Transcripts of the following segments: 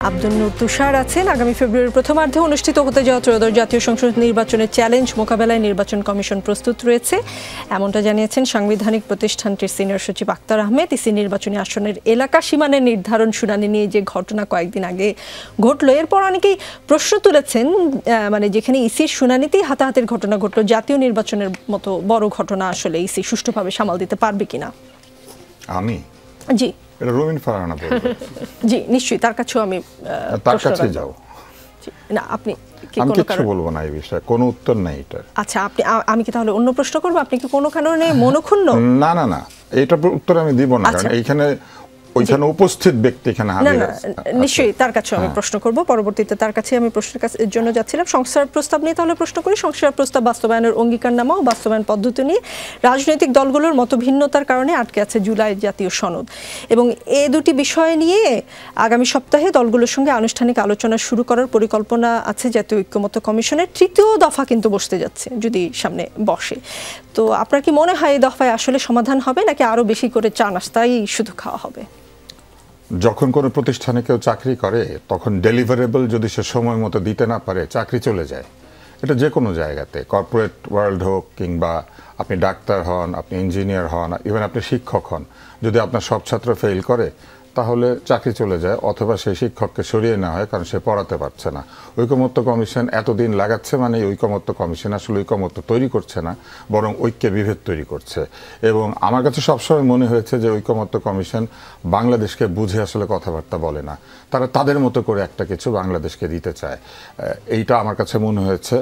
আব্দুল নূর তুষার আছেন। আগামী ফেব্রুয়ারির প্রথমার্ধে অনুষ্ঠিত হতে যাওয়া ত্রয়োদশ জাতীয় সংসদ নির্বাচনের চ্যালেঞ্জ মোকাবেলায় নির্বাচন কমিশন প্রস্তুত রয়েছে, এমনটা জানিয়েছেন সাংবিধানিক প্রতিষ্ঠানটির সিনিয়র সচিব আক্তার আহমেদ। ইসি নির্বাচনী আসনের এলাকা সীমানের নির্ধারণ শুনানি নিয়ে যে ঘটনা কয়েকদিন আগে ঘটলো, এরপর অনেকেই প্রশ্ন তুলেছেন, মানে যেখানে ইসির শুনানিতেই হাতাহাতির ঘটনা ঘটলো, জাতীয় নির্বাচনের মতো বড় ঘটনা আসলে ইসি সুষ্ঠুভাবে সামাল দিতে পারবে কিনা। আমি জি এটা রবিন ফারহানা বলবো। জি নিশ্চয়ই, তার কাছেও আমি তার কাছে যাও না, আপনি কি আমি কোনো কিছু বলবো না এই বিষয়ে, কোনো উত্তর নাই এটার। আচ্ছা, আমি কি তাহলে অন্য প্রশ্ন করবো? আপনি কি কোনো কারণে মনক্ষুণ্ণ? না না না, এটার উত্তর আমি দিব না, কারণ এইখানে ওইখানে উপস্থিত ব্যক্তি এখানে হাজির আছে। নিশ্চয়ই তার কাছে আমি প্রশ্ন করব, পরবর্তীতে তার কাছে আমি প্রশ্নের জন্য যাচ্ছিলাম। সংস্কার প্রস্তাব নিয়ে তাহলে প্রশ্ন করি। সংস্কার প্রস্তাব বাস্তবায়নের অঙ্গীকারনামা ও বাস্তবায়ন পদ্ধতি নিয়ে রাজনৈতিক দলগুলোর মতভিন্নতার কারণে আটকে আছে জুলাই জাতীয় সনদ, এবং এই দুটি বিষয় নিয়ে আগামী সপ্তাহে দলগুলোর সঙ্গে আনুষ্ঠানিক আলোচনা শুরু করার পরিকল্পনা আছে জাতীয় ঐক্যমত্য কমিশনের। তৃতীয় দফা কিন্তু বসতে যাচ্ছে, যদি সামনে বসে। তো আপনার কি মনে হয় এই দফায় আসলে সমাধান হবে, নাকি আরো বেশি করে চা নাস্তাই শুধু খাওয়া হবে? যখন কোনো প্রতিষ্ঠানে কেউ চাকরি করে, তখন ডেলিভারেবল যদি সে সময় মতো দিতে না পারে, চাকরি চলে যায়। এটা যে কোনো জায়গাতে, কর্পোরেট ওয়ার্ল্ড হোক, কিংবা আপনি ডাক্তার হন, আপনি ইঞ্জিনিয়ার হন, ইভেন আপনি শিক্ষক হন, যদি আপনার সব ছাত্র ফেল করে তাহলে চাকরি চলে যায়, অথবা সেই শিক্ষককে সরিয়ে নেওয়া হয়, কারণ সে পড়াতে পারছে না। ঐকমত্য কমিশন এতদিন লাগাচ্ছে, মানে ঐকমত্য কমিশন আসলে ঐকমত্য তৈরি করছে না, বরং ঐক্যের বিভেদ তৈরি করছে। এবং আমার কাছে সবসময় মনে হয়েছে যে ঐকমত্য কমিশন বাংলাদেশকে বুঝে আসলে কথাবার্তা বলে না, তারা তাদের মতো করে একটা কিছু বাংলাদেশকে দিতে চায়। এইটা আমার কাছে মনে হয়েছে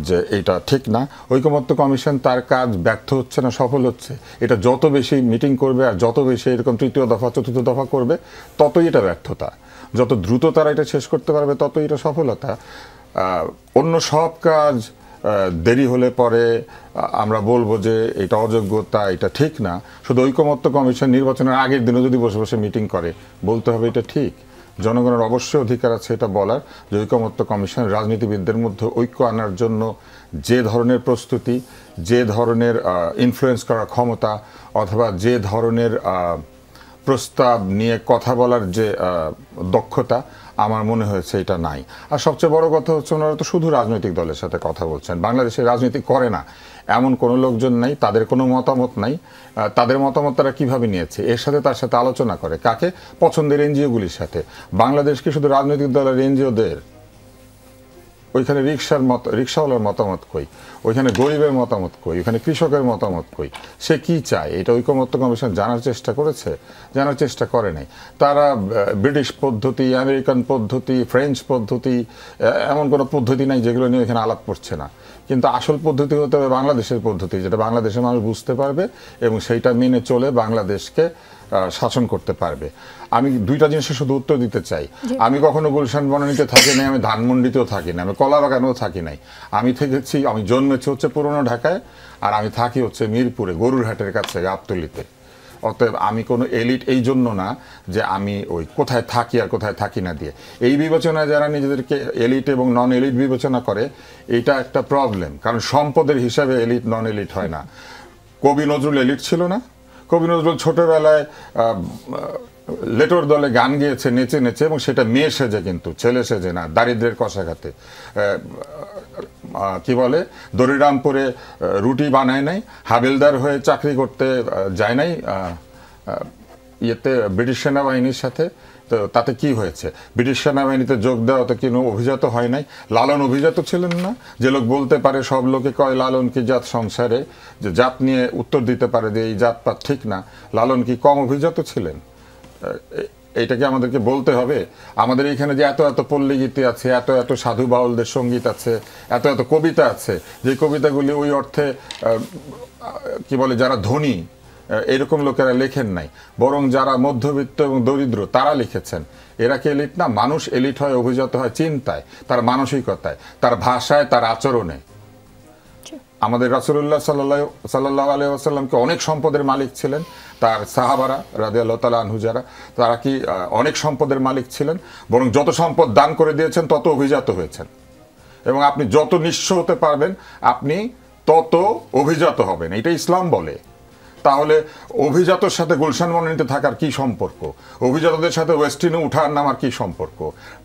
যে এইটা ঠিক না। ঐকমত্য কমিশন তার কাজ ব্যর্থ হচ্ছে না, সফল হচ্ছে। এটা যত বেশি মিটিং করবে আর যত বেশি এরকম তৃতীয় দফা চতুর্থ দফা করবে, ততই এটা ব্যর্থতা। যত দ্রুত তারা এটা শেষ করতে পারবে, ততই এটা সফলতা। অন্য সব কাজ দেরি হলে পরে আমরা বলবো যে এটা অযোগ্যতা, এটা ঠিক না। শুধু ঐকমত্য কমিশন নির্বাচনের আগের দিনও যদি বসে বসে মিটিং করে, বলতে হবে এটা ঠিক। জনগণের অবশ্যই অধিকার আছে এটা বলার যে ঐকমত্য কমিশন রাজনীতিবিদদের মধ্যে ঐক্য আনার জন্য যে ধরনের প্রস্তুতি, যে ধরনের ইনফ্লুয়েন্স করার ক্ষমতা, অথবা যে ধরনের প্রস্তাব নিয়ে কথা বলার যে দক্ষতা, আমার মনে হয়েছে এটা নাই। আর সবচেয়ে বড় কথা হচ্ছে, ওনারা তো শুধু রাজনৈতিক দলের সাথে কথা বলছেন। বাংলাদেশে রাজনীতি করে না এমন কোনো লোকজন নাই, তাদের কোনো মতামত নাই। তাদের মতামত তারা কীভাবে নিয়েছে, এর সাথে তার সাথে আলোচনা করে কাকে? পছন্দের এনজিওগুলির সাথে। বাংলাদেশকে শুধু রাজনৈতিক দলের এনজিওদের, ওইখানে রিক্সাওয়ালার মতামত কই, ওইখানে গরিবের মতামত কই, ওইখানে কৃষকের মতামত কই, সে কি চায়? এটা ঐকমত্য কমিশন জানার চেষ্টা করেছে? জানার চেষ্টা করে নাই। তারা ব্রিটিশ পদ্ধতি, আমেরিকান পদ্ধতি, ফ্রেঞ্চ পদ্ধতি, এমন কোনো পদ্ধতি নাই যেগুলো নিয়ে এখানে আলাপ করছে না। কিন্তু আসল পদ্ধতি হতে হবে বাংলাদেশের পদ্ধতি, যেটা বাংলাদেশের মানুষ বুঝতে পারবে এবং সেইটা মেনে চলে বাংলাদেশকে শাসন করতে পারবে। আমি দুইটা জিনিসের শুধু উত্তর দিতে চাই। আমি কখনো গুলশান বনানীতে থাকি নাই, আমি ধানমন্ডিতেও থাকি না, আমি কলাবাগানেও থাকি নাই। আমি থেকেছি, আমি জন্মেছি হচ্ছে পুরনো ঢাকায়, আর আমি থাকি হচ্ছে মিরপুরে, গরুরহাটের কাছে, গাবতলীতে। অতএব আমি কোনো এলিট এই জন্য না যে আমি ওই কোথায় থাকি আর কোথায় থাকি না দিয়ে। এই বিবেচনায় যারা নিজেদেরকে এলিট এবং নন এলিট বিবেচনা করে, এটা একটা প্রবলেম। কারণ সম্পদের হিসাবে এলিট নন এলিট হয় না। কবি নজরুল এলিট ছিল না? কবি নজরুল ছোটবেলায় লেটোর দলে গান গেয়েছে নেচে নেচে, এবং সেটা মেয়ে সেজে, কিন্তু ছেলে সেজে না, দারিদ্রের কষাঘাতে। কি বলে, দরিরামপুরে রুটি বানায় নাই, হাবিলদার হয়ে চাকরি করতে যায় নাই ইয়েতে ব্রিটিশ সেনাবাহিনীর সাথে। তো তাতে কি হয়েছে? ব্রিটিশ সেনাবাহিনীতে যোগ দেওয়া তো কোনো অভিজাত হয় নাই। লালন অভিজাত ছিলেন না? যে লোক বলতে পারে, সব লোকে কয় লালন কি জাত সংসারে, যে জাত নিয়ে উত্তর দিতে পারে যে এই জাতপাত ঠিক না, লালন কি কম অভিজাত ছিলেন? এইটাকে আমাদেরকে বলতে হবে। আমাদের এখানে যে এত এত পল্লীগীতি আছে, এত এত সাধু বাউলদের সঙ্গীত আছে, এত এত কবিতা আছে, যে কবিতাগুলি ওই অর্থে কি বলে, যারা ধনী এরকম লোকেরা লেখেন নাই, বরং যারা মধ্যবিত্ত এবং দরিদ্র তারা লিখেছেন। এরা কি এলিট না? মানুষ এলিট হয়, অভিজাত হয় চিন্তায়, তার মানসিকতায়, তার ভাষায়, তার আচরণে। আমাদের রাসূলুল্লাহ সাল্লাল্লাহু আলাইহি ওয়াসাল্লামকে অনেক সম্পদের মালিক ছিলেন, তার সাহাবারা রাদিয়াল্লাহু তাআলা আনহু যারা, তারা কি অনেক সম্পদের মালিক ছিলেন? বরং যত সম্পদ দান করে দিয়েছেন তত অভিজাত হয়েছেন। এবং আপনি যত নিঃস্ব হতে পারবেন, আপনি তত অভিজাত হবেন। এটা ইসলাম বলে। তাহলে অভিজাতর সাথে গুলশান মনোনীতে থাকার কি সম্পর্ক? অভিজাতদের সাথে ওয়েস্টিনে উঠার নামার কি সম্পর্ক?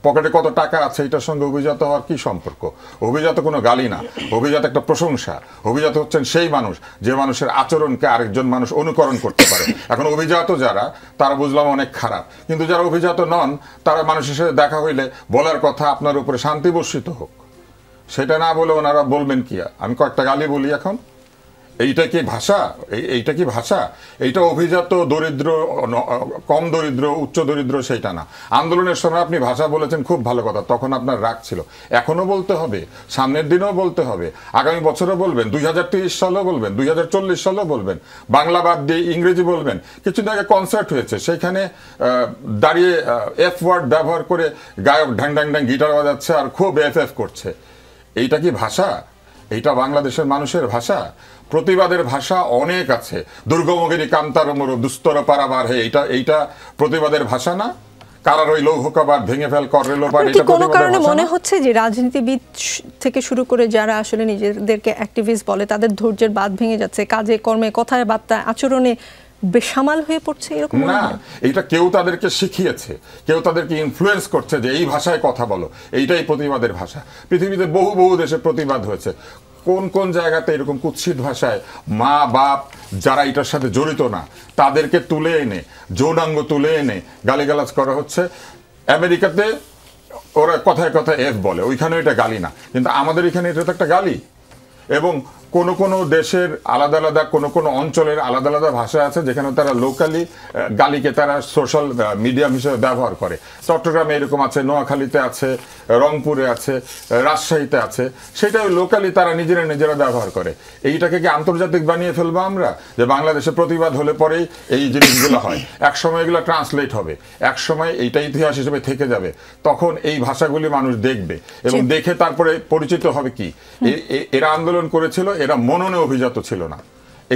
পকেটে কত টাকা আছে এটার সঙ্গে অভিজাত হওয়ার কি সম্পর্ক? অভিজাত কোনো গালি না, অভিজাত একটা প্রশংসা। অভিজাত হচ্ছেন সেই মানুষ যে মানুষের আচরণকে আরেকজন মানুষ অনুকরণ করতে পারে। এখন অভিজাত যারা, তারা বুঝলাম অনেক খারাপ, কিন্তু যারা অভিজাত নন তারা মানুষের সাথে দেখা হইলে বলার কথা আপনার উপরে শান্তি বর্ষিত হোক, সেটা না বলে ওনারা বলবেন কি? আমি কয়েকটা গালি বলি এখন, এইটা কি ভাষা? এইটা কি ভাষা? এইটা অভিজাত, দরিদ্র, কম দরিদ্র, উচ্চ দরিদ্র সেইটা না। আন্দোলনের সময় আপনি ভাষা বলেছেন, খুব ভালো কথা, তখন আপনার রাগ ছিল, এখনো বলতে হবে, সামনের দিনেও বলতে হবে, আগামী বছরও বলবেন, 2030 সালেও বলবেন, 2040 সালেও বলবেন, বাংলা বাদ দিয়ে ইংরেজি বলবেন। কিছুদিন আগে কনসার্ট হয়েছে, সেখানে দাঁড়িয়ে এফ ওয়ার্ড ব্যবহার করে গায়ক ঢ্যাং ঢ্যাং ঢ্যাং গিটার বাজাচ্ছে আর খুব এফ করছে। এইটা কি ভাষা? এইটা বাংলাদেশের মানুষের ভাষা? প্রতিবাদের ভাষা অনেক আছে, দুর্গমগিরি কান্তার মোর দুস্তর পারাবার, হে এইটা প্রতিবাদের ভাষা না? কারার ওই লৌহকাবার ভেঙে ফেল কর রেলোবার, এটা কোনো কারণে মনে হচ্ছে যে রাজনীতিবিদ থেকে শুরু করে যারা আসলে নিজেদেরকে অ্যাক্টিভিস্ট বলে তাদের ধৈর্যের বাঁধ ভেঙে যাচ্ছে, কাজে কর্মে কথায় বার্তায় আচরণে বেসামাল হয়ে পড়ছে, এরকম না? এটা কেউ তাদেরকে শিখিয়েছে, কেউ তাদেরকে ইনফ্লুয়েন্স করছে যে এই ভাষায় কথা বলো, এইটাই প্রতিবাদের ভাষা। পৃথিবীতে বহু বহু দেশে প্রতিবাদ হয়েছে, কোন কোন জায়গাতে এরকম কুৎসিত ভাষায় মা বাপ যারা এটার সাথে জড়িত না তাদেরকে তুলে এনে, যৌনাঙ্গ তুলে এনে গালিগালাজ করা হচ্ছে। আমেরিকাতে ওরা কথায় কথায় এফ বলে, ওইখানে এটা গালি না, কিন্তু আমাদের এখানে এটা তো একটা গালি। এবং কোন কোন দেশের আলাদা আলাদা, কোন কোন অঞ্চলের আলাদা আলাদা ভাষা আছে যেখানে তারা লোকালি গালিকে তারা সোশ্যাল মিডিয়াম হিসেবে ব্যবহার করে। চট্টগ্রামে এরকম আছে, নোয়াখালীতে আছে, রংপুরে আছে, রাজশাহীতে আছে, সেটা লোকালি তারা নিজেরা ব্যবহার করে। এইটাকে কি আন্তর্জাতিক বানিয়ে ফেলবো আমরা, যে বাংলাদেশে প্রতিবাদ হলে পরেই এই জিনিসগুলো হয়? একসময় এগুলো ট্রান্সলেট হবে, একসময় এইটা ইতিহাস হিসেবে থেকে যাবে, তখন এই ভাষাগুলি মানুষ দেখবে এবং দেখে তারপরে পরিচিত হবে কি এরা আন্দোলন করেছিল, এরা মননে অভিজাত ছিল না,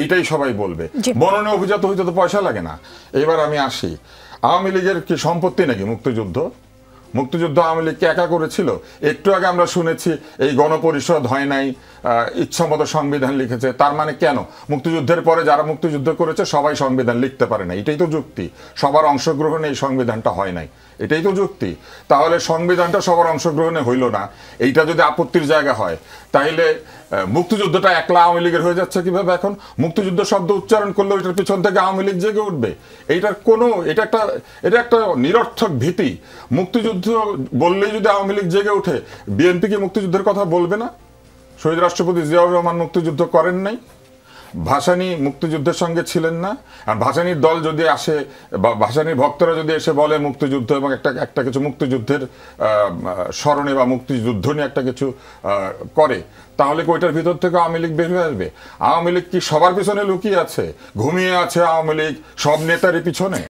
এইটাই সবাই বলবে। মননে অভিজাত হইতে তো পয়সা লাগে না। এবার আমি আসি, আওয়ামী লীগের কি সম্পত্তি নাকি মুক্তিযুদ্ধ? মুক্তিযুদ্ধ আওয়ামী লীগকে একা করেছিল? একটু আগে আমরা শুনেছি এই গণপরিষদ হয় নাই, ইচ্ছামতো সংবিধান লিখেছে। তার মানে কেন মুক্তিযুদ্ধের পরে যারা মুক্তিযুদ্ধ করেছে সবাই সংবিধান লিখতে পারে না? এটাই তো যুক্তি। সবার অংশগ্রহণে এই সংবিধানটা হয় নাই, এটাই তো যুক্তি। তাহলে সংবিধানটা সবার অংশগ্রহণে হইল না, এইটা যদি আপত্তির জায়গা হয়, তাহলে মুক্তিযুদ্ধটা একলা আওয়ামী লীগের হয়ে যাচ্ছে কিভাবে? এখন মুক্তিযুদ্ধ শব্দ উচ্চারণ করলে ওইটার পিছন থেকে আওয়ামী লীগ জেগে উঠবে। এটা একটা নিরর্থক ভীতি। মুক্তিযুদ্ধ বললেই যদি আওয়ামী লীগ জেগে উঠে, বিএনপি কি মুক্তিযুদ্ধের কথা বলবে না? শহীদ রাষ্ট্রপতি জিয়াউর রহমান মুক্তিযুদ্ধ করেন নাই, ভাসানী মুক্তিযুদ্ধের সঙ্গে ছিলেন না। আর ভাসানীর দল যদি আসে বা ভাসানীর ভক্তরা যদি এসে বলে মুক্তিযুদ্ধ এবং একটা কিছু মুক্তিযুদ্ধের স্মরণে বা মুক্তিযুদ্ধ নিয়ে একটা কিছু করে, তাহলে ওইটার ভিতর থেকে আওয়ামী লীগ বের হয়ে আসবে? আওয়ামী লীগ কি সবার পিছনে লুকিয়ে আছে, ঘুমিয়ে আছে আওয়ামী লীগ সব নেতারই পিছনে?